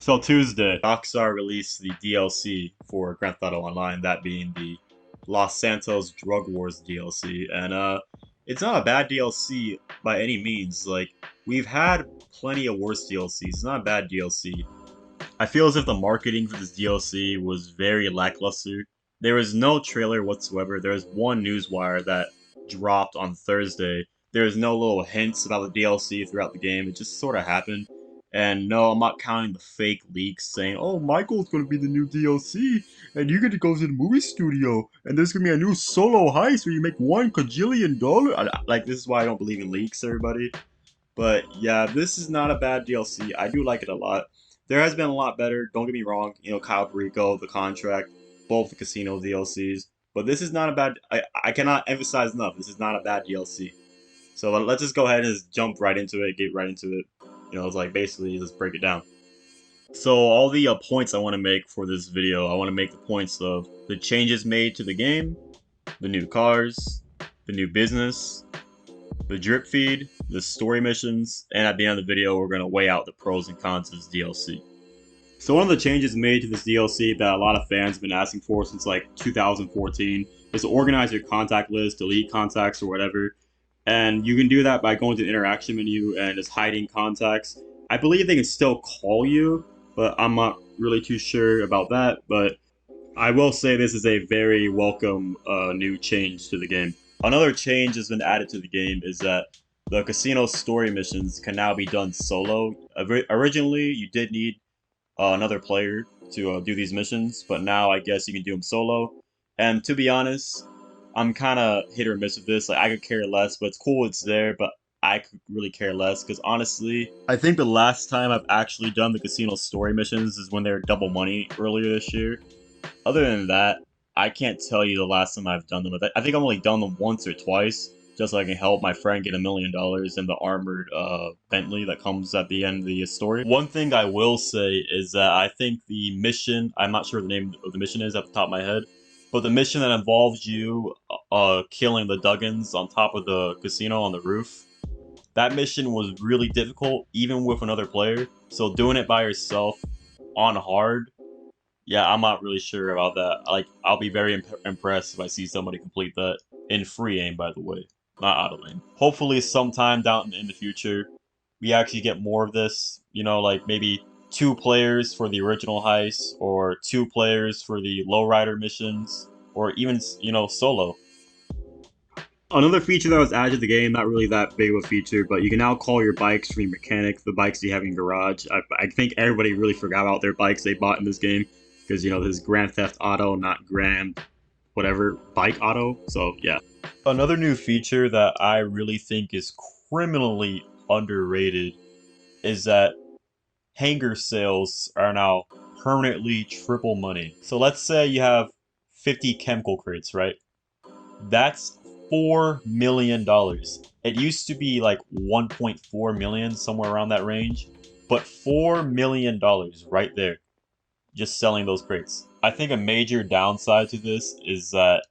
So Tuesday, Rockstar released the DLC for Grand Theft Auto Online, that being the Los Santos Drug Wars DLC, and it's not a bad DLC by any means. Like we've had plenty of worse DLCs. It's not a bad DLC. I feel as if the marketing for this DLC was very lackluster. There was no trailer whatsoever. There was one newswire that dropped on Thursday. There was no little hints about the DLC throughout the game. It just sort of happened. And no, I'm not counting the fake leaks saying, "Oh, Michael's gonna be the new DLC, and you're gonna go to the movie studio, and there's gonna be a new solo heist where you make $1 kajillion." Like, this is why I don't believe in leaks, everybody. But yeah, this is not a bad DLC. I do like it a lot. There has been a lot better. Don't get me wrong. Kyle Perico, the contract, both the casino DLCs. But this is not a bad. I cannot emphasize enough. This is not a bad DLC. So let's just go ahead and just jump right into it. Get right into it. It's like basically let's break it down. So all the points I want to make for this video, I want to make the points of the changes made to the game, the new cars, the new business, the drip feed, the story missions, and at the end of the video, we're going to weigh out the pros and cons of this DLC. So one of the changes made to this DLC that a lot of fans have been asking for since like 2014 is to organize your contact list, delete contacts or whatever. And you can do that by going to the interaction menu and just hiding contacts. I believe they can still call you, but I'm not really too sure about that. But I will say this is a very welcome new change to the game. Another change that's been added to the game is that the casino story missions can now be done solo. Originally, you did need another player to do these missions, but now I guess you can do them solo. And to be honest, I'm kind of hit or miss with this. Like, I could care less, but it's cool it's there, but I could really care less because honestly, I think the last time I've actually done the casino story missions is when they were double money earlier this year. Other than that, I can't tell you the last time I've done them. I think I've only done them once or twice, just so I can help my friend get $1 million in the armored Bentley that comes at the end of the story. One thing I will say is that I think the mission, I'm not sure the name of the mission is at the top of my head, but the mission that involves you killing the Duggins on top of the casino on the roof, that mission was really difficult, even with another player. So doing it by yourself on hard, yeah, I'm not really sure about that. Like, I'll be very impressed if I see somebody complete that in free aim, by the way, not auto aim. Hopefully, sometime down in the future, we actually get more of this. Like maybe 2 players for the original heist, or 2 players for the lowrider missions, or even solo. Another feature that was added to the game, not really that big of a feature, but you can now call your bikes from your mechanic, the bikes you have in your garage. I think everybody really forgot about their bikes they bought in this game, because, this is Grand Theft Auto, not Grand whatever, Bike Auto, so yeah. Another new feature that I really think is criminally underrated is that hanger sales are now permanently triple money. So let's say you have 50 chemical crates, right? That's $4 million. It used to be like 1.4 million, somewhere around that range, but $4 million right there, just selling those crates. I think a major downside to this is that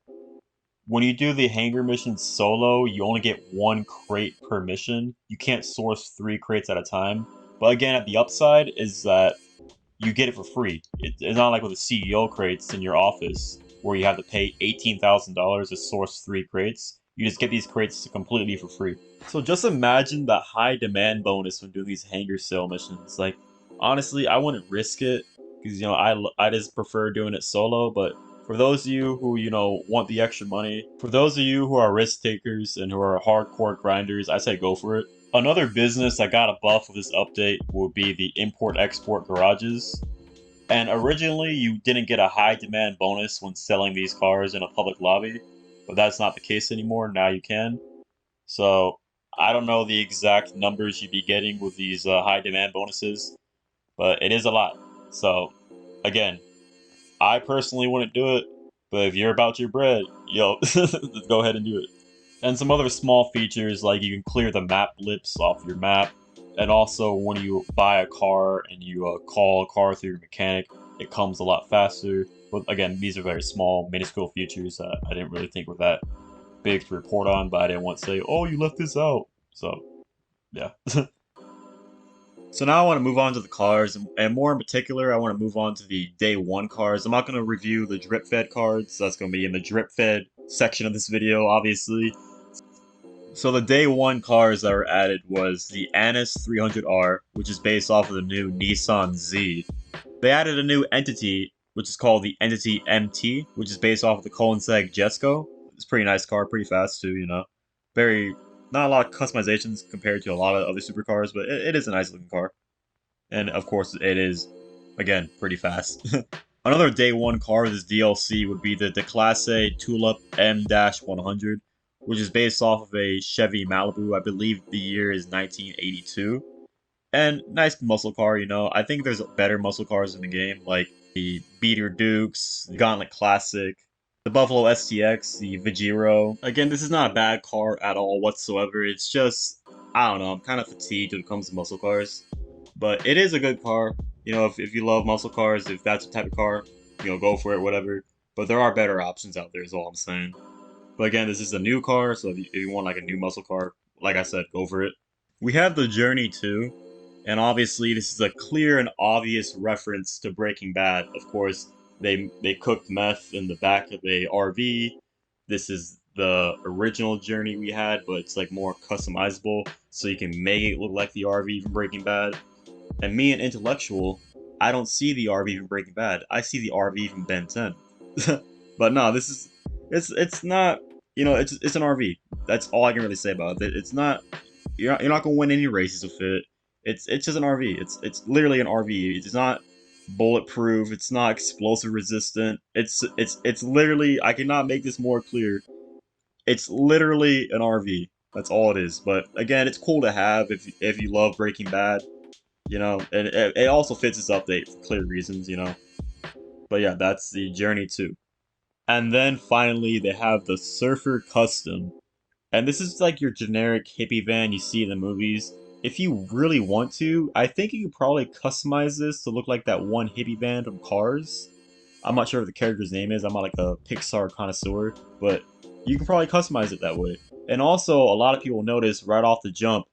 when you do the hanger mission solo, you only get 1 crate per mission. You can't source 3 crates at a time. But again, at the upside is that you get it for free. It's not like with the CEO crates in your office where you have to pay $18,000 to source 3 crates. You just get these crates completely for free. So just imagine the high demand bonus when doing these hanger sale missions. Like, honestly, I wouldn't risk it because I just prefer doing it solo. But for those of you who want the extra money, for those of you who are risk takers and who are hardcore grinders, I say go for it. Another business that got a buff with this update will be the import-export garages. And originally, you didn't get a high demand bonus when selling these cars in a public lobby, but that's not the case anymore. Now you can. So I don't know the exact numbers you'd be getting with these high demand bonuses, but it is a lot. So again, I personally wouldn't do it, but if you're about your bread, yo, go ahead and do it. And some other small features like you can clear the map blips off your map, and also when you buy a car and you call a car through your mechanic, it comes a lot faster. But again, these are very small, minuscule features that I didn't really think were that big to report on, but I didn't want to say, oh, you left this out. So, yeah. So now I want to move on to the cars, and more in particular, I want to move on to the day one cars. I'm not going to review the drip fed cards. That's going to be in the drip fed section of this video, obviously. So the day one cars that were added was the Annis 300R, which is based off of the new Nissan Z. They added a new entity, which is called the Entity MT, which is based off of the Koenigsegg Jesko. It's a pretty nice car, pretty fast too, you know. Very, not a lot of customizations compared to a lot of other supercars, but it is a nice looking car. And of course, it is, again, pretty fast. Another day one car of this DLC would be the Declasse Tulip M-100, which is based off of a Chevy Malibu. I believe the year is 1982. And nice muscle car, you know. I think there's better muscle cars in the game, like the Beater Dukes, the Gauntlet Classic, the Buffalo STX, the Vajiro. Again, this is not a bad car at all whatsoever. It's just, I don't know, I'm kind of fatigued when it comes to muscle cars. But it is a good car. You know, if you love muscle cars, if that's the type of car, you know, go for it, whatever. But there are better options out there, is all I'm saying. But again, this is a new car, so if you want like a new muscle car, like I said, go for it. We have the Journey 2, and obviously this is a clear and obvious reference to Breaking Bad. Of course, they cooked meth in the back of a RV. This is the original Journey we had, but it's like more customizable, so you can make it look like the RV from Breaking Bad. And me, an intellectual, I don't see the RV from Breaking Bad. I see the RV from Ben 10. But no, this is it's not, you know, it's an RV. That's all I can really say about it. It's not, you're not gonna win any races with it. It's just an RV. It's literally an RV. It's not bulletproof. It's not explosive resistant. It's literally, I cannot make this more clear. It's literally an RV. That's all it is. But again, it's cool to have if you love Breaking Bad, you know, and it also fits this update for clear reasons, you know. But yeah, that's the Journey 2. And then finally, they have the Surfer Custom. And this is like your generic hippie van you see in the movies. If you really want to, I think you could probably customize this to look like that one hippie van from Cars. I'm not sure what the character's name is. I'm not like a Pixar connoisseur, but you can probably customize it that way. And also, a lot of people notice right off the jump,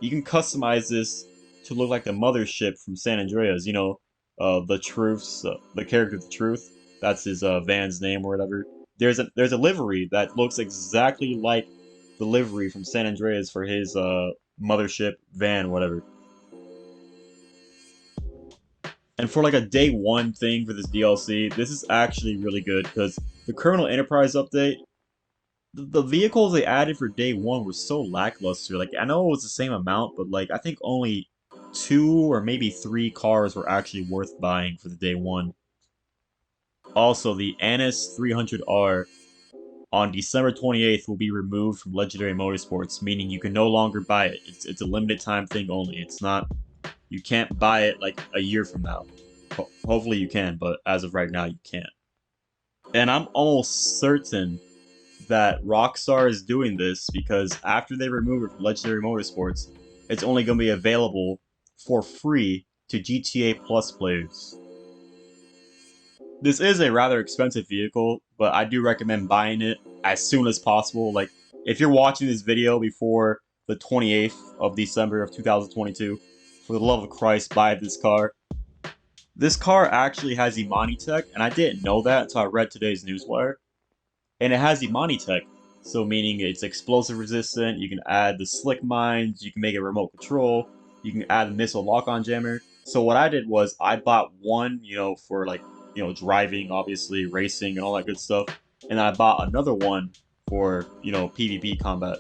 you can customize this to look like the mothership from San Andreas. You know, the Truth's, the character the Truth. That's his van's name or whatever. There's a livery that looks exactly like the livery from San Andreas for his mothership van, whatever. And for like a day one thing for this DLC, this is actually really good because the Criminal Enterprise update, the vehicles they added for day one were so lackluster. Like, I know it was the same amount, but like I think only 2 or maybe 3 cars were actually worth buying for the day one. Also, the Annis 300R on December 28th will be removed from Legendary Motorsports, meaning you can no longer buy it. It's a limited time thing only. It's not, you can't buy it like a year from now. Hopefully you can, but as of right now you can't. And I'm almost certain that Rockstar is doing this because after they remove it from Legendary Motorsports, it's only going to be available for free to GTA Plus players. This is a rather expensive vehicle, but I do recommend buying it as soon as possible. Like, if you're watching this video before the 28th of December of 2022, for the love of Christ, buy this car. This car actually has Imani tech, and I didn't know that until I read today's newswire. And it has Imani tech, so meaning it's explosive resistant, you can add the slick mines, you can make it remote control, you can add the missile lock-on jammer. So what I did was I bought one, you know, for like, you know, driving, obviously, racing and all that good stuff. And I bought another one for, you know, PvP combat.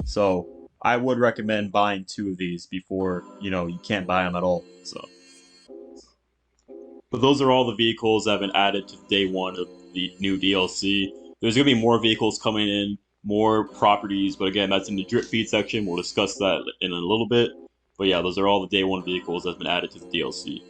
So I would recommend buying 2 of these before, you know, you can't buy them at all. So, but those are all the vehicles that have been added to day one of the new DLC. There's going to be more vehicles coming in, more properties, but again, that's in the drip feed section. We'll discuss that in a little bit. But yeah, those are all the day one vehicles that's been added to the DLC.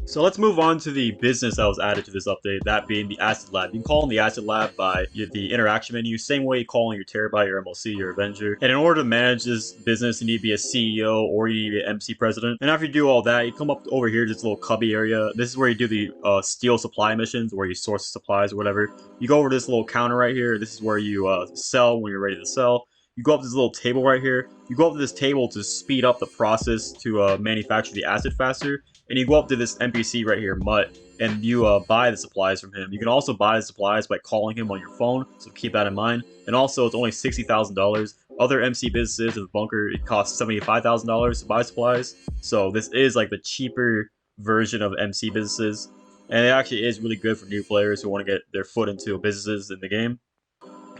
So let's move on to the business that was added to this update, that being the Asset Lab. You can call in the Asset Lab by the interaction menu, same way you call in your Terabyte, your MLC, your Avenger. And in order to manage this business, you need to be a CEO or you need to be an MC president. And after you do all that, you come up over here to this little cubby area. This is where you do the steel supply missions, where you source supplies or whatever. You go over to this little counter right here. This is where you sell when you're ready to sell. You go up to this little table right here. You go up to this table to speed up the process to manufacture the acid faster, and you go up to this NPC right here, Mutt, and you buy the supplies from him. You can also buy the supplies by calling him on your phone, so keep that in mind. And also, it's only $60,000. Other MC businesses in the bunker, it costs $75,000 to buy supplies. So this is like the cheaper version of MC businesses, and it actually is really good for new players who want to get their foot into businesses in the game.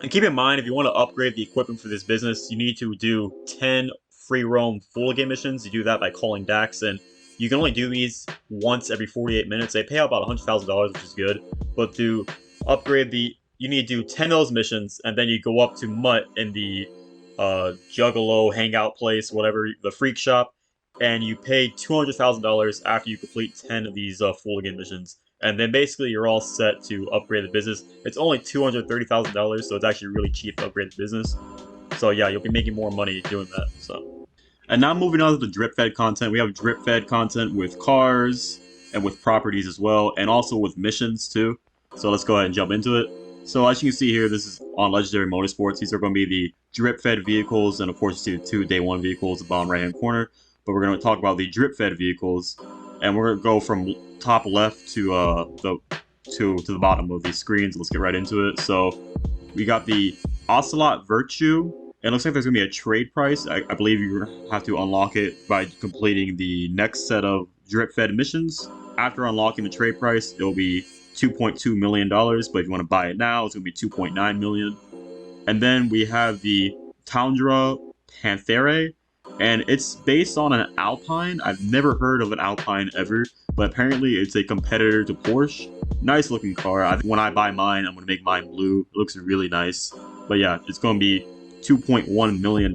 And keep in mind, if you want to upgrade the equipment for this business, you need to do 10 free roam full game missions. You do that by calling Dax, and you can only do these once every 48 minutes. They pay out about $100,000, which is good. But to upgrade you need to do 10 of those missions, and then you go up to Mutt in the Juggalo hangout place, whatever, the freak shop, and you pay $200,000 after you complete 10 of these full game missions. And then basically you're all set to upgrade the business. It's only $230,000, so it's actually really cheap to upgrade the business. So yeah, you'll be making more money doing that. So, and now moving on to the drip fed content, we have drip fed content with cars and with properties as well, and also with missions too. So let's go ahead and jump into it. So as you can see here, this is on Legendary Motorsports. These are going to be the drip fed vehicles, and of course you see the two day one vehicles, the bottom right hand corner. But we're going to talk about the drip fed vehicles, and we're going to go from top left to the bottom of these screens. Let's get right into it. So we got the Ocelot Virtue. It looks like there's going to be a trade price. I believe you have to unlock it by completing the next set of drip fed missions. After unlocking the trade price, it'll be $2.2 million, but if you want to buy it now, it's going to be $2.9 million. And then we have the Tundra Panthere, and it's based on an Alpine. I've never heard of an Alpine ever, but apparently it's a competitor to Porsche. Nice looking car. When I buy mine, I'm going to make mine blue. It looks really nice. But yeah, it's going to be $2.1 million.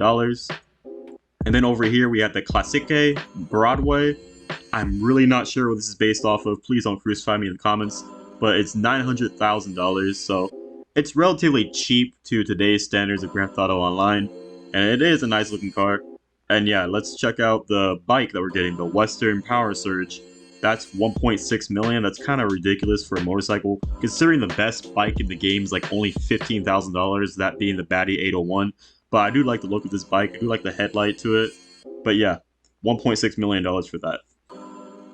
And then over here, we have the Classique Broadway. I'm really not sure what this is based off of. Please don't crucify me in the comments. But it's $900,000, so it's relatively cheap to today's standards of Grand Theft Auto Online. And it is a nice looking car. And yeah, let's check out the bike that we're getting, the Western Power Surge. That's $1.6 million. That's kind of ridiculous for a motorcycle, considering the best bike in the game is like only $15,000, that being the Batty 801. But I do like the look of this bike. I do like the headlight to it. But yeah, $1.6 million for that.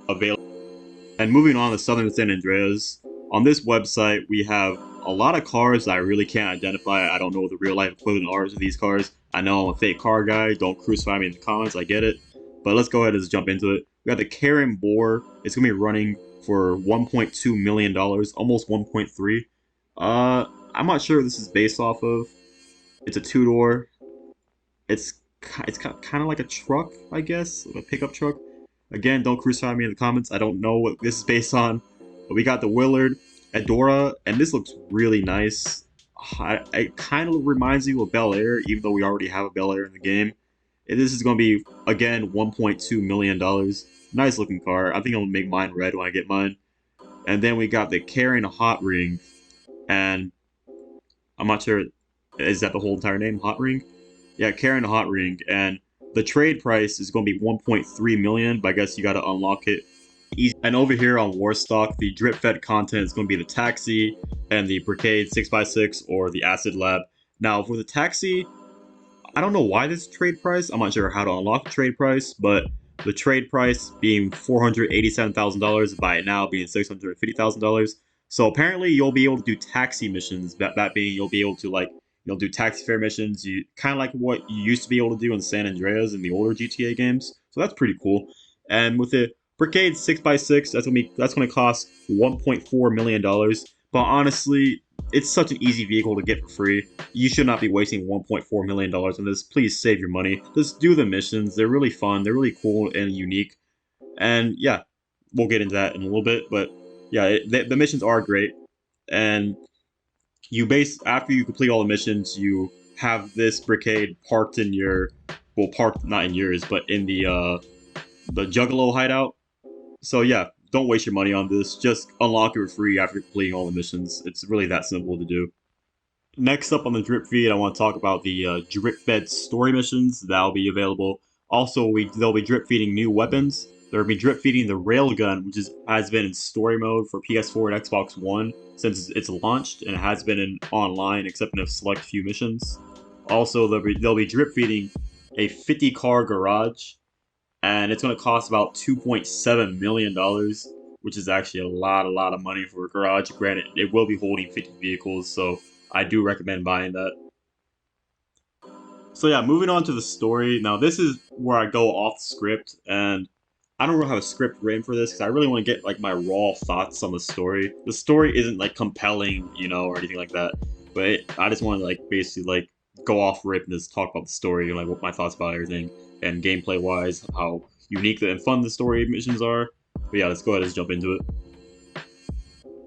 Available. And moving on to Southern San Andreas, on this website we have a lot of cars that I really can't identify. I don't know what the real life equivalent are of these cars. I know I'm a fake car guy. Don't crucify me in the comments. I get it. But let's go ahead and just jump into it. We got the Karen Boar. It's going to be running for $1.2 million, almost 1.3. I'm not sure what this is based off of. It's a two-door. It's kind of like a truck, I guess, a pickup truck. Again, don't crucify me in the comments. I don't know what this is based on. But we got the Willard Adora, and this looks really nice. It kind of reminds me of Bel Air, even though we already have a Bel Air in the game. And this is going to be, again, $1.2 million. Nice looking car. I think I'm going to make mine red when I get mine. And then we got the Karen Hot Ring. And I'm not sure, is that the whole entire name? Hot Ring? Yeah, Karen Hot Ring. And the trade price is going to be $1.3 million, but I guess you got to unlock it easy. And over here on Warstock, the drip fed content is going to be the Taxi and the Brigade 6x6 or the Acid Lab. Now, for the Taxi, I don't know why this trade price. I'm not sure how to unlock the trade price, but the trade price being $487,000, buy it now being $650,000. So apparently you'll be able to do taxi missions. That being you'll be able to do taxi fare missions. You kind of like what you used to be able to do in San Andreas in the older GTA games. So that's pretty cool. And with the Brigade 6x6, that's gonna cost $1.4 million. But honestly, it's such an easy vehicle to get for free. You should not be wasting $1.4 million on this. Please save your money. Just do the missions. They're really fun. They're really cool and unique. And yeah, we'll get into that in a little bit. But yeah, the missions are great. And after you complete all the missions, you have this Brigade parked in parked not in yours, but in the Juggalo hideout. So yeah, don't waste your money on this. Just unlock it for free after completing all the missions. It's really that simple to do. Next up on the drip feed, I want to talk about the drip fed story missions that'll be available. Also, they'll be drip feeding new weapons. They'll be drip feeding the railgun, which has been in story mode for PS4 and Xbox One since it's launched, and it has been in online except in a select few missions. Also, they'll be drip feeding a 50-car garage, and it's going to cost about $2.7 million, which is actually a lot of money for a garage. Granted, it will be holding 50 vehicles, so I do recommend buying that. So yeah, moving on to the story. Now this is where I go off script, and I don't really have a script written for this because I really want to get like my raw thoughts on the story. The story isn't like compelling, or anything like that, but I just want to like basically like go off rip and just talk about the story and like what my thoughts about everything and gameplay wise, how unique and fun the story missions are. But yeah, let's go ahead and jump into it.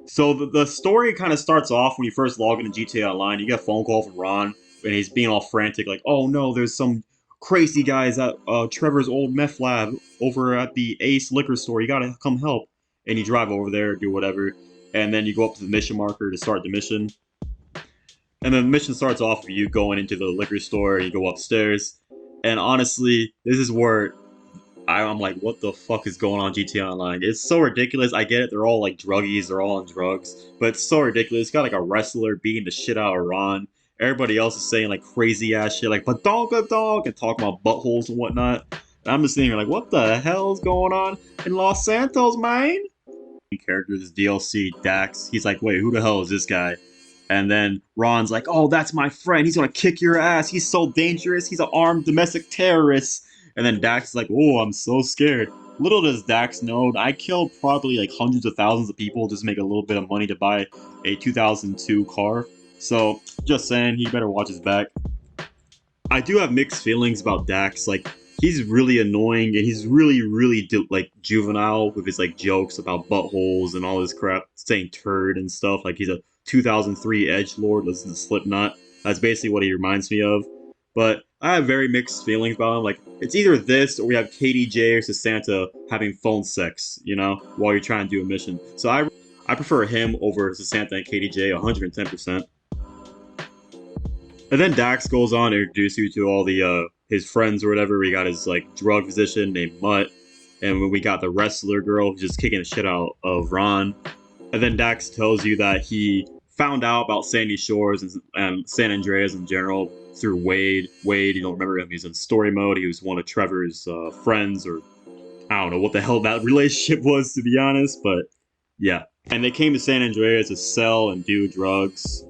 So the story kind of starts off when you first log into GTA Online. You get a phone call from Ron, and he's being all frantic, like, "Oh no, there's some crazy guys at Trevor's old meth lab over at the Ace liquor store. You gotta come help." And you drive over there, do whatever, and then you go up to the mission marker to start the mission. And then the mission starts off with you going into the liquor store. And you go upstairs, and honestly, this is where I'm like, what the fuck is going on GTA Online? It's so ridiculous. I get it. They're all like druggies. They're all on drugs. But it's so ridiculous. It's got like a wrestler beating the shit out of Ron. Everybody else is saying like crazy ass shit like badonka dog and talking about buttholes and whatnot. And I'm just sitting here like, what the hell's going on in Los Santos, man? Character, this DLC, Dax. He's like, wait, who the hell is this guy? And then Ron's like, oh, that's my friend. He's gonna kick your ass. He's so dangerous. He's an armed domestic terrorist. And then Dax is like, oh, I'm so scared. Little does Dax know, I killed probably like hundreds of thousands of people just to make a little bit of money to buy a 2002 car. So, just saying, he better watch his back. I do have mixed feelings about Dax. Like, he's really annoying and he's really like juvenile with his like jokes about buttholes and all this crap, saying turd and stuff. Like he's a 2003 edgelord, listen to Slipknot. That's basically what he reminds me of. But I have very mixed feelings about him. Like, it's either this or we have KDJ or Santa having phone sex, while you're trying to do a mission. So I prefer him over Santa and KDJ 110%. And then Dax goes on to introduce you to all the his friends or whatever. We got his like drug physician named Mutt, and when we got the wrestler girl who's just kicking the shit out of Ron. And then Dax tells you that he found out about Sandy Shores and San Andreas in general through Wade. Wade, you don't remember him. He's in story mode. He was one of Trevor's friends, or I don't know what the hell that relationship was, to be honest. But yeah. And they came to San Andreas to sell and do drugs.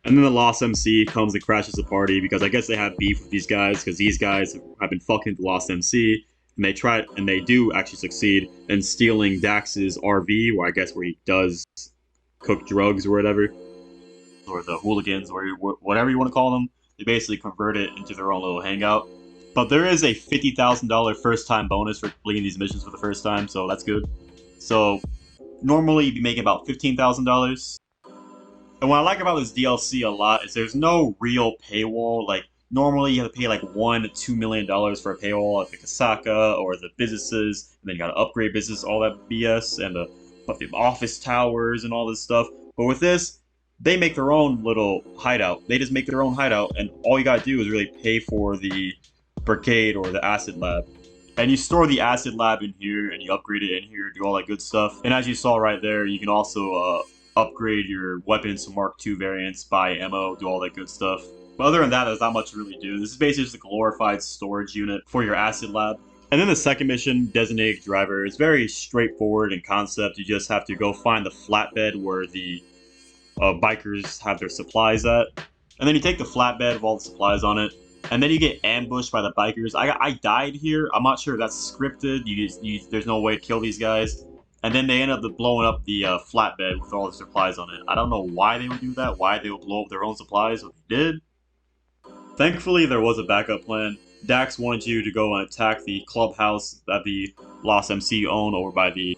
And then the Lost MC comes and crashes the party because I guess they have beef with these guys because these guys have been fucking the Lost MC. And they do actually succeed in stealing Dax's RV, where he does cook drugs or whatever, or the hooligans, or whatever you want to call them. They basically convert it into their own little hangout. But there is a $50,000 first-time bonus for completing these missions for the first time, so that's good. So normally you'd be making about $15,000. And what I like about this DLC a lot is there's no real paywall. Like, normally you have to pay like $1 to $2 million for a paywall at the Kasaka or the businesses, and then you gotta upgrade business, all that BS, and the office towers and all this stuff. But with this, they make their own little hideout. They just make their own hideout, and all you gotta do is really pay for the Brigade or the Acid Lab. And you store the Acid Lab in here, and you upgrade it in here, do all that good stuff. And as you saw right there, you can also upgrade your weapons to Mark II variants, buy ammo, do all that good stuff. But other than that, there's not much to really do. This is basically just a glorified storage unit for your Acid Lab. And then the second mission, Designated Driver, is very straightforward in concept. You just have to go find the flatbed where the bikers have their supplies at. And then you take the flatbed with all the supplies on it, and then you get ambushed by the bikers. I died here. I'm not sure if that's scripted. There's no way to kill these guys. And then they end up blowing up the flatbed with all the supplies on it. I don't know why they would do that, why they would blow up their own supplies, but they did. Thankfully, there was a backup plan. Dax wanted you to go and attack the clubhouse that the Lost MC own over by the...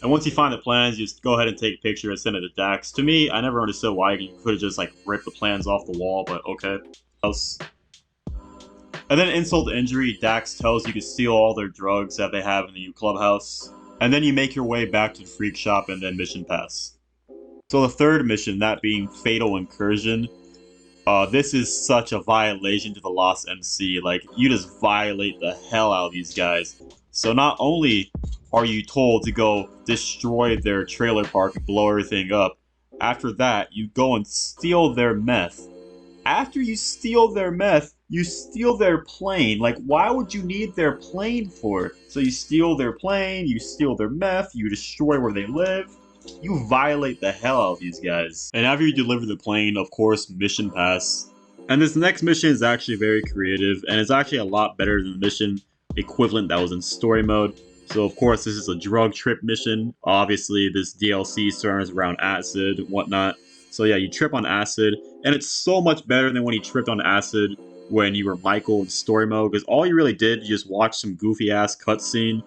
And once you find the plans, you just go ahead and take a picture and send it to Dax. To me, I never understood why you could have just like ripped the plans off the wall, but okay. And then insult to injury, Dax tells you to steal all their drugs that they have in the clubhouse. And then you make your way back to the Freak Shop and then Mission Pass. So the third mission, that being Fatal Incursion, this is such a violation to the Lost MC. Like, you just violate the hell out of these guys. So not only are you told to go destroy their trailer park and blow everything up, after that, you go and steal their meth. After you steal their meth, you steal their plane. Like, why would you need their plane for? So you steal their plane, you steal their meth, you destroy where they live. You violate the hell out of these guys. And after you deliver the plane, of course, mission pass. And this next mission is actually very creative, and it's actually a lot better than the mission equivalent that was in story mode. So of course, this is a drug trip mission. Obviously, this DLC centers around acid and whatnot. So yeah, you trip on acid, and it's so much better than when you tripped on acid when you were Michael in story mode, because all you really did, you just watched some goofy ass cutscene,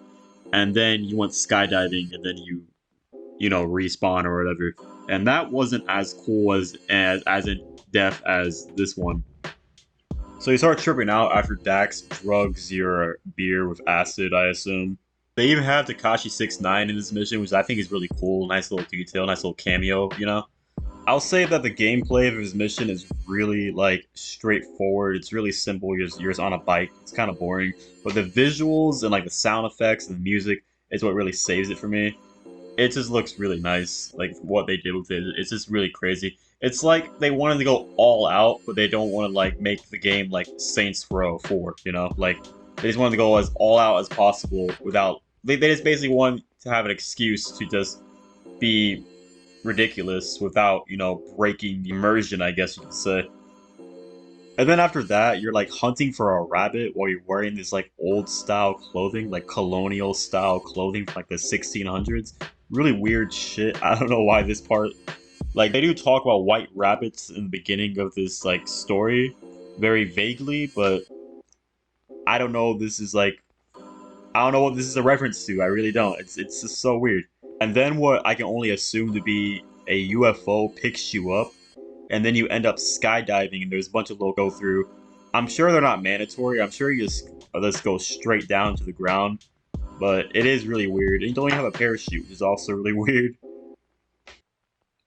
and then you went skydiving, and then you know, respawn or whatever. And that wasn't as cool as in depth as this one. So you start tripping out after Dax drugs your beer with acid, I assume. They even have Takashi 69 in this mission, which I think is really cool. Nice little detail, nice little cameo, you know? I'll say that the gameplay of his mission is really like straightforward. It's really simple. You're just on a bike. It's kind of boring, but the visuals and like the sound effects and the music is what really saves it for me. It just looks really nice. Like what they did with it, it's just really crazy. It's like they wanted to go all out, but they don't want to like make the game like Saints Row 4. You know, like they just wanted to go as all out as possible without. They just basically want to have an excuse to just be ridiculous without, you know, breaking the immersion, I guess you could say. And then after that, you're like hunting for a rabbit while you're wearing this like old style clothing, like colonial style clothing from like the 1600s. Really weird shit. I don't know why this part. Like they do talk about white rabbits in the beginning of this like story, very vaguely, but I don't know. This is like I don't know what this is a reference to. I really don't. It's just so weird. And then what I can only assume to be a UFO picks you up, and then you end up skydiving, and there's a bunch of low go through. I'm sure they're not mandatory. I'm sure you just go straight down to the ground, but it is really weird. And you don't even have a parachute, which is also really weird.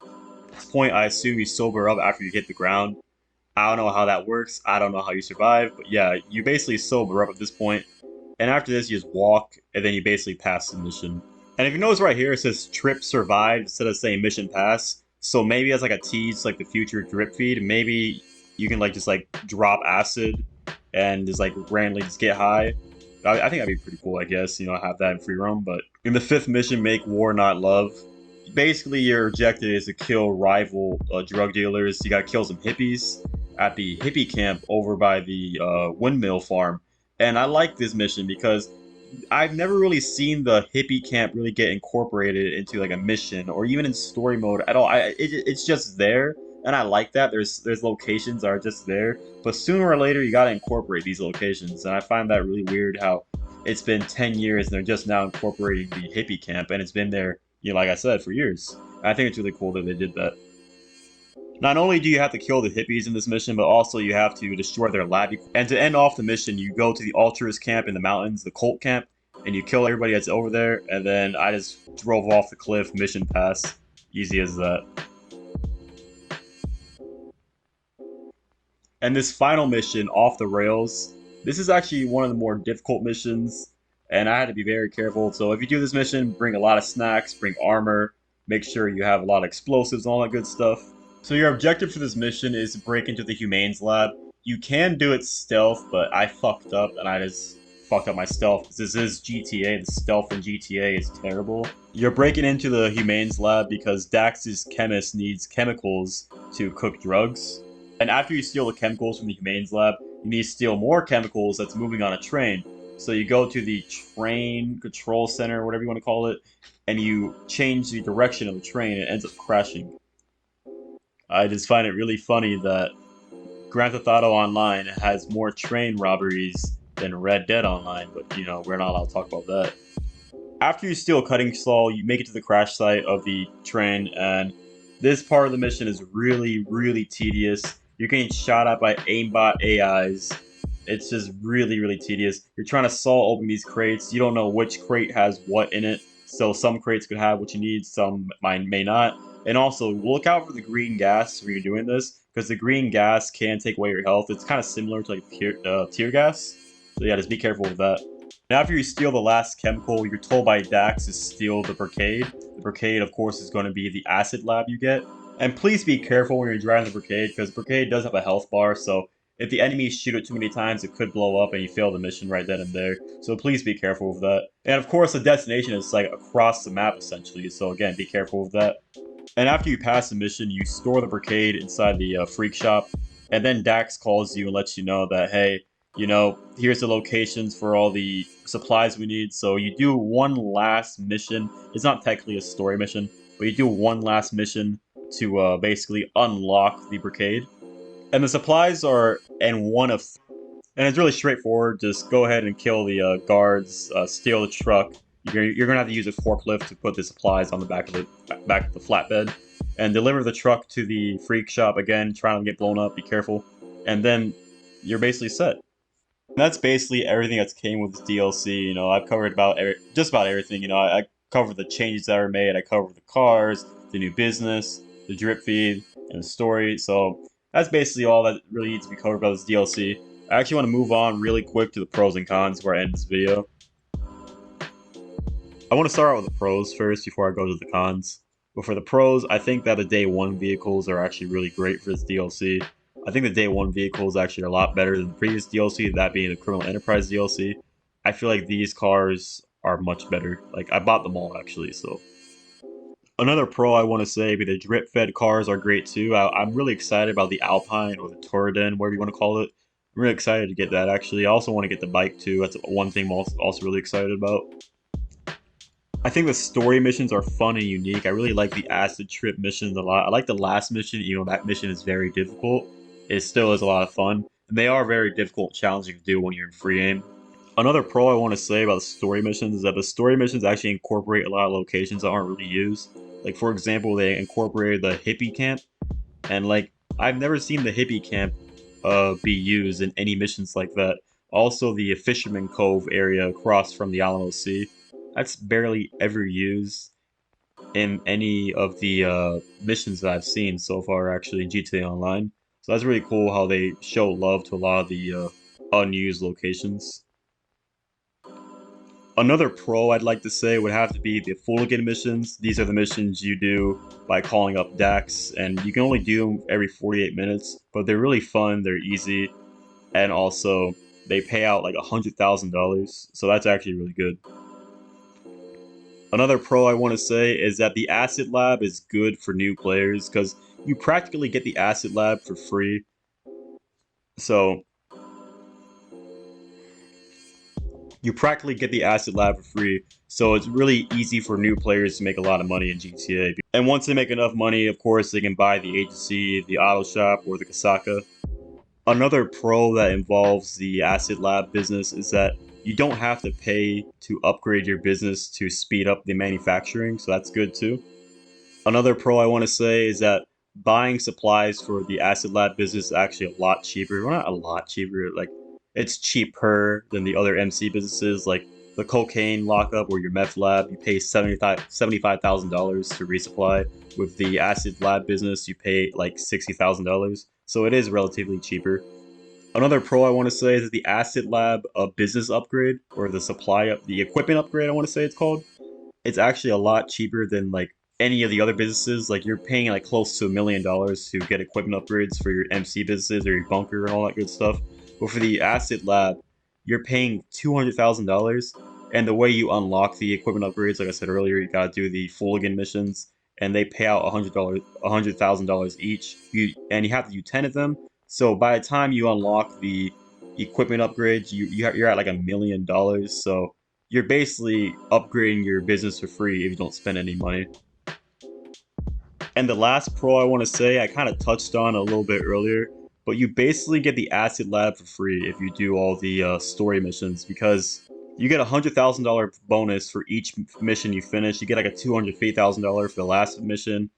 At this point, I assume you sober up after you hit the ground. I don't know how that works. I don't know how you survive, but yeah, you basically sober up at this point. And after this, you just walk, and then you basically pass the mission. And if you notice right here, it says trip survived instead of saying mission pass. So maybe as like a tease, like the future drip feed, maybe you can like just like drop acid and just like randomly just get high. I think that'd be pretty cool, I guess, you know, have that in free roam. But in the fifth mission, make war, not love. Basically, your objective is to kill rival drug dealers. You gotta kill some hippies at the hippie camp over by the windmill farm. And I like this mission because I've never really seen the hippie camp really get incorporated into like a mission or even in story mode at all. It's just there, and I like that. There's locations that are just there, but sooner or later you gotta incorporate these locations, and I find that really weird how it's been 10 years and they're just now incorporating the hippie camp, and it's been there, you know, like I said, for years. And I think it's really cool that they did that. Not only do you have to kill the hippies in this mission, but also you have to destroy their lab. And to end off the mission, you go to the Ultras camp in the mountains, the cult camp, and you kill everybody that's over there. And then I just drove off the cliff, mission pass. Easy as that. And this final mission, off the rails, this is actually one of the more difficult missions, and I had to be very careful. So if you do this mission, bring a lot of snacks, bring armor, make sure you have a lot of explosives and all that good stuff. So your objective for this mission is to break into the Humane's lab. You can do it stealth, but I fucked up and I just fucked up my stealth. This is GTA, the stealth in GTA is terrible. You're breaking into the Humane's lab because Dax's chemist needs chemicals to cook drugs. And after you steal the chemicals from the Humane's lab, you need to steal more chemicals that's moving on a train. So you go to the train control center, whatever you want to call it, and you change the direction of the train and it ends up crashing. I just find it really funny that Grand Theft Auto Online has more train robberies than Red Dead Online, but you know, we're not allowed to talk about that. After you steal a cutting saw, you make it to the crash site of the train, and this part of the mission is really, really tedious. You're getting shot at by aimbot AIs. It's just really, really tedious. You're trying to saw open these crates. You don't know which crate has what in it. So some crates could have what you need, some may not. And also, look out for the green gas when you're doing this, because the green gas can take away your health. It's kind of similar to like tear gas. So yeah, just be careful with that. And after you steal the last chemical, you're told by Dax to steal the Brigade. The Brigade, of course, is going to be the acid lab you get. And please be careful when you're driving the Brigade, because Brigade does have a health bar, so if the enemies shoot it too many times, it could blow up and you fail the mission right then and there. So please be careful with that. And of course, the destination is like across the map essentially, so again, be careful with that. And after you pass the mission, you store the Brigade inside the freak shop, and then Dax calls you and lets you know that, hey, here's the locations for all the supplies we need. So you do one last mission. It's not technically a story mission, but you do one last mission to basically unlock the Brigade. And the supplies are in one of and it's really straightforward. Just go ahead and kill the guards, steal the truck. You're gonna have to use a forklift to put the supplies on the back of the flatbed, and deliver the truck to the freak shop again. Try not to get blown up. Be careful, and then you're basically set. And that's basically everything that's came with this DLC. I've covered just about everything. I covered the changes that were made. I covered the cars, the new business, the drip feed, and the story. So that's basically all that really needs to be covered about this DLC. I actually want to move on really quick to the pros and cons before I end this video. I want to start out with the pros first before I go to the cons. But for the pros, I think that the day one vehicles are actually really great for this DLC. I think the day one vehicles actually are a lot better than the previous DLC, that being the Criminal Enterprise DLC. I feel like these cars are much better. Like, I bought them all actually, so. Another pro I want to say, the drip fed cars are great too. I'm really excited about the Alpine or the Torridon, whatever you want to call it. I'm really excited to get that actually. I also want to get the bike too. That's one thing I'm also really excited about. I think the story missions are fun and unique. I really like the acid trip missions a lot. I like the last mission, even though that mission is very difficult. It still is a lot of fun. And they are very difficult, challenging to do when you're in free aim. Another pro I want to say about the story missions is that the story missions actually incorporate a lot of locations that aren't really used. Like, for example, they incorporated the hippie camp, and like, I've never seen the hippie camp be used in any missions like that. Also, the Fisherman Cove area across from the Alamo Sea, that's barely ever used in any of the missions that I've seen so far, actually, in GTA Online. So that's really cool how they show love to a lot of the unused locations. Another pro I'd like to say would have to be the Fooligan missions. These are the missions you do by calling up Dax, and you can only do them every 48 minutes, but they're really fun, they're easy, and also they pay out like $100,000, so that's actually really good. Another pro I want to say is that the Acid Lab is good for new players, because you practically get the Acid Lab for free. So you practically get the Acid Lab for free, so it's really easy for new players to make a lot of money in GTA. And once they make enough money, of course, they can buy the agency, the auto shop, or the Kasaka. Another pro that involves the Acid Lab business is that you don't have to pay to upgrade your business to speed up the manufacturing, so that's good too. Another pro I want to say is that buying supplies for the Acid Lab business is actually a lot cheaper. Well, not a lot cheaper, like, it's cheaper than the other MC businesses, like the cocaine lockup or your meth lab. You pay $75,000 to resupply. With the Acid Lab business, you pay like $60,000. So it is relatively cheaper. Another pro I want to say is that the Acid Lab business upgrade, or the equipment upgrade, I want to say it's called. It's actually a lot cheaper than like any of the other businesses. Like, you're paying like close to $1 million to get equipment upgrades for your MC businesses or your bunker and all that good stuff. But for the Acid Lab, you're paying $200,000, and the way you unlock the equipment upgrades, like I said earlier, you gotta do the Fooligan missions, and they pay out $100,000 each. You have to do 10 of them. So by the time you unlock the equipment upgrades, you're at like $1 million. So you're basically upgrading your business for free if you don't spend any money. And the last pro I want to say, I kind of touched on a little bit earlier, but you basically get the Acid Lab for free if you do all the story missions, because you get a $100,000 bonus for each mission you finish. You get like a $250,000 for the last mission.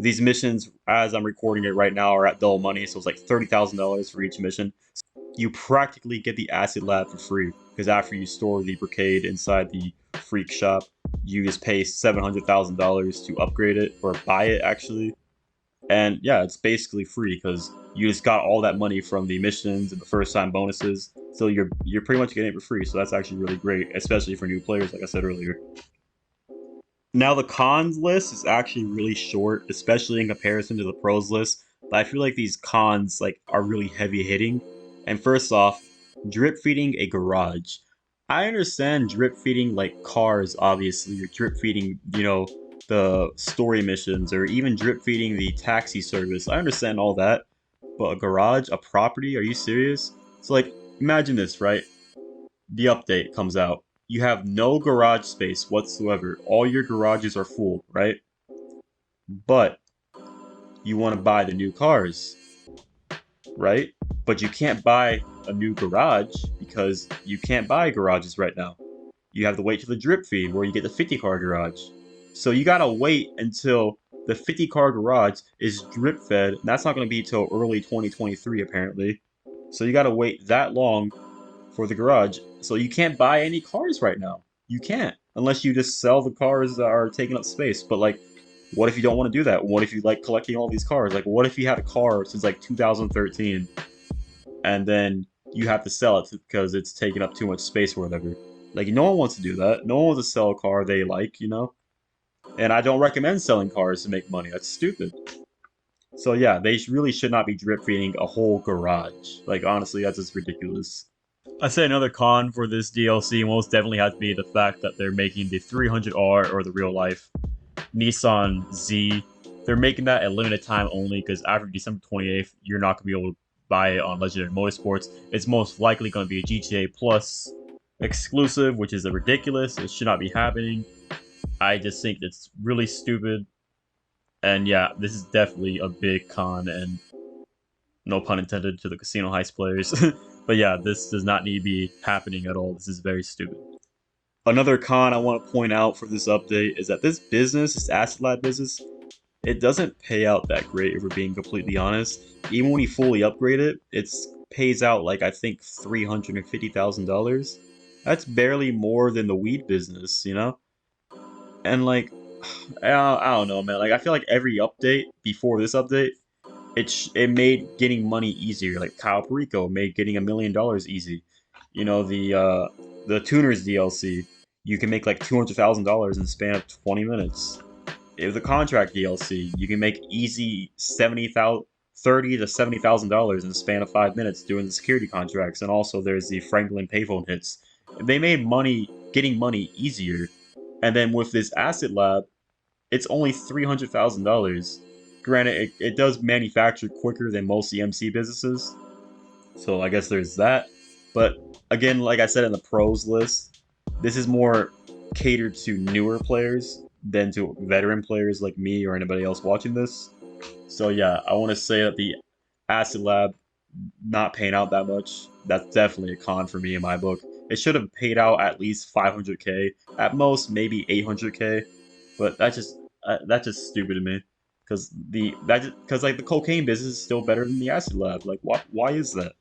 These missions, as I'm recording it right now, are at dull money, so it's like $30,000 for each mission. You practically get the Acid Lab for free, because after you store the Brigade inside the Freak Shop, you just pay $700,000 to upgrade it, or buy it actually. And yeah, it's basically free because you just got all that money from the missions and the first time bonuses. So you're pretty much getting it for free. So that's actually really great, especially for new players, like I said earlier. Now the cons list is actually really short, especially in comparison to the pros list. But I feel like these cons are really heavy hitting. And first off, drip feeding a garage. I understand drip feeding like cars, obviously. You're drip feeding, the story missions, or even drip feeding the taxi service. I understand all that. But a garage, a property, are you serious? So imagine this, right? The update comes out. You have no garage space whatsoever. All your garages are full, right? But you want to buy the new cars, right? But you can't buy a new garage because you can't buy garages right now. You have to wait till the drip feed where you get the 50 car garage. So you gotta wait until the 50 car garage is drip fed, and that's not gonna be till early 2023 apparently. So you gotta wait that long for the garage. So you can't buy any cars right now. You can't unless you just sell the cars that are taking up space. But what if you don't want to do that? What if you like collecting all these cars? Like, what if you had a car since 2013 and then you have to sell it because it's taking up too much space or whatever? Like, no one wants to do that. No one wants to sell a car they like. And I don't recommend selling cars to make money. That's stupid. So yeah, they really should not be drip feeding a whole garage. Like honestly, that's just ridiculous. I'd say another con for this DLC most definitely has to be the fact that they're making the 300R or the real life Nissan Z. They're making that a limited time only because after December 28th, you're not going to be able to buy it on Legendary Motorsports. It's most likely going to be a GTA Plus exclusive, which is ridiculous. It should not be happening. I just think it's really stupid. And yeah, this is definitely a big con, and no pun intended to the casino heist players. But yeah, this does not need to be happening at all. This is very stupid. Another con I want to point out for this update is that this Asset Lab business, it doesn't pay out that great if we're being completely honest. Even when you fully upgrade it, it pays out I think $350,000. That's barely more than the weed business. And I don't know, man. I feel like every update before this update, it made getting money easier. Like Kyle Perico made getting $1 million easy. The Tuners DLC, you can make $200,000 in the span of 20 minutes. If the contract DLC, you can make easy 70,000, $30,000 to $70,000 in the span of 5 minutes doing the security contracts. And also there's the Franklin payphone hits. They made getting money easier. And then with this Asset Lab, it's only $300,000. Granted, it does manufacture quicker than most EMC businesses, so I guess there's that. But again, like I said in the pros list, this is more catered to newer players than to veteran players like me or anybody else watching this. So yeah, I want to say that the Acid Lab not paying out that much, that's definitely a con for me in my book. It should have paid out at least 500K, at most maybe 800K, but that's just stupid to me. Because the cocaine business is still better than the acid lab. Why is that?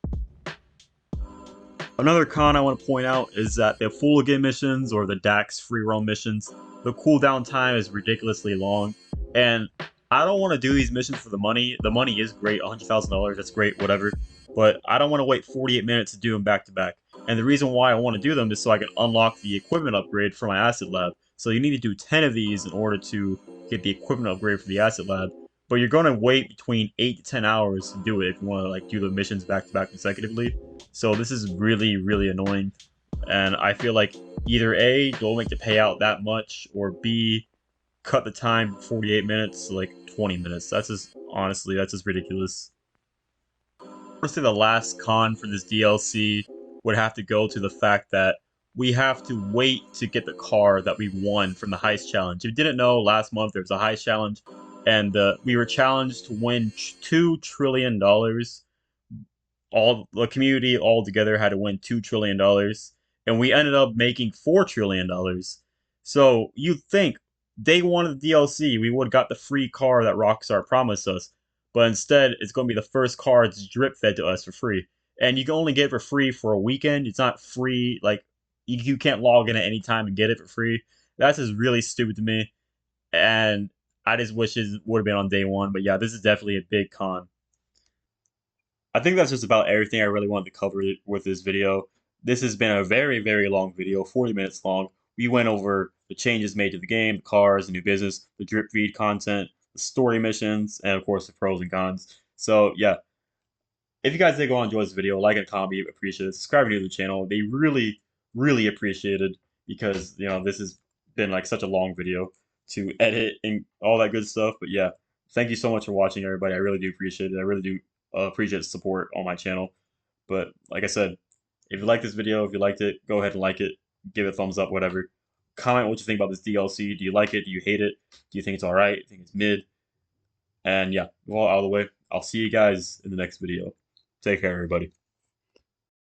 Another con I want to point out is that the Fooligan missions or the Dax free roam missions, the cooldown time is ridiculously long, and I don't want to do these missions for the money. The money is great, $100,000, that's great, whatever. But I don't want to wait 48 minutes to do them back to back. And the reason why I want to do them is so I can unlock the equipment upgrade for my acid lab. So you need to do 10 of these in order to get the equipment upgrade for the acid lab. But you're going to wait between 8 to 10 hours to do it if you want to do the missions back to back consecutively. So this is really, really annoying. And I feel like either A, don't make the payout that much, or B, cut the time from 48 minutes to 20 minutes. Honestly, that's just ridiculous. Honestly, the last con for this DLC would have to go to the fact that we have to wait to get the car that we won from the heist challenge. If you didn't know, last month there was a heist challenge, and we were challenged to win $2 trillion. All the community all together had to win $2 trillion, and we ended up making $4 trillion. So you'd think day one of the DLC we would have got the free car that Rockstar promised us, but instead it's going to be the first car that's drip fed to us for free, and you can only get it for free for a weekend. It's not free you can't log in at any time and get it for free. That's just really stupid to me, and I just wish it would have been on day one. But yeah, this is definitely a big con. I think that's just about everything I really wanted to cover with this video. This has been a very, very long video, 40 minutes long. we went over the changes made to the game, the cars, the new business, the drip feed content, the story missions, and of course the pros and cons. So yeah, if you guys did go on enjoy this video, like and comment, we appreciate it. Subscribe to the channel. They really, really appreciate it because this has been like such a long video to edit and all that good stuff. But yeah, thank you so much for watching, everybody. I really do appreciate it. I really do appreciate the support on my channel. But like I said, if you like this video, if you liked it, go ahead and like it, give it a thumbs up, whatever. Comment what you think about this DLC. Do you like it? Do you hate it? Do you think it's alright? Do you think it's mid? And yeah, well, out of the way. I'll see you guys in the next video. Take care, everybody.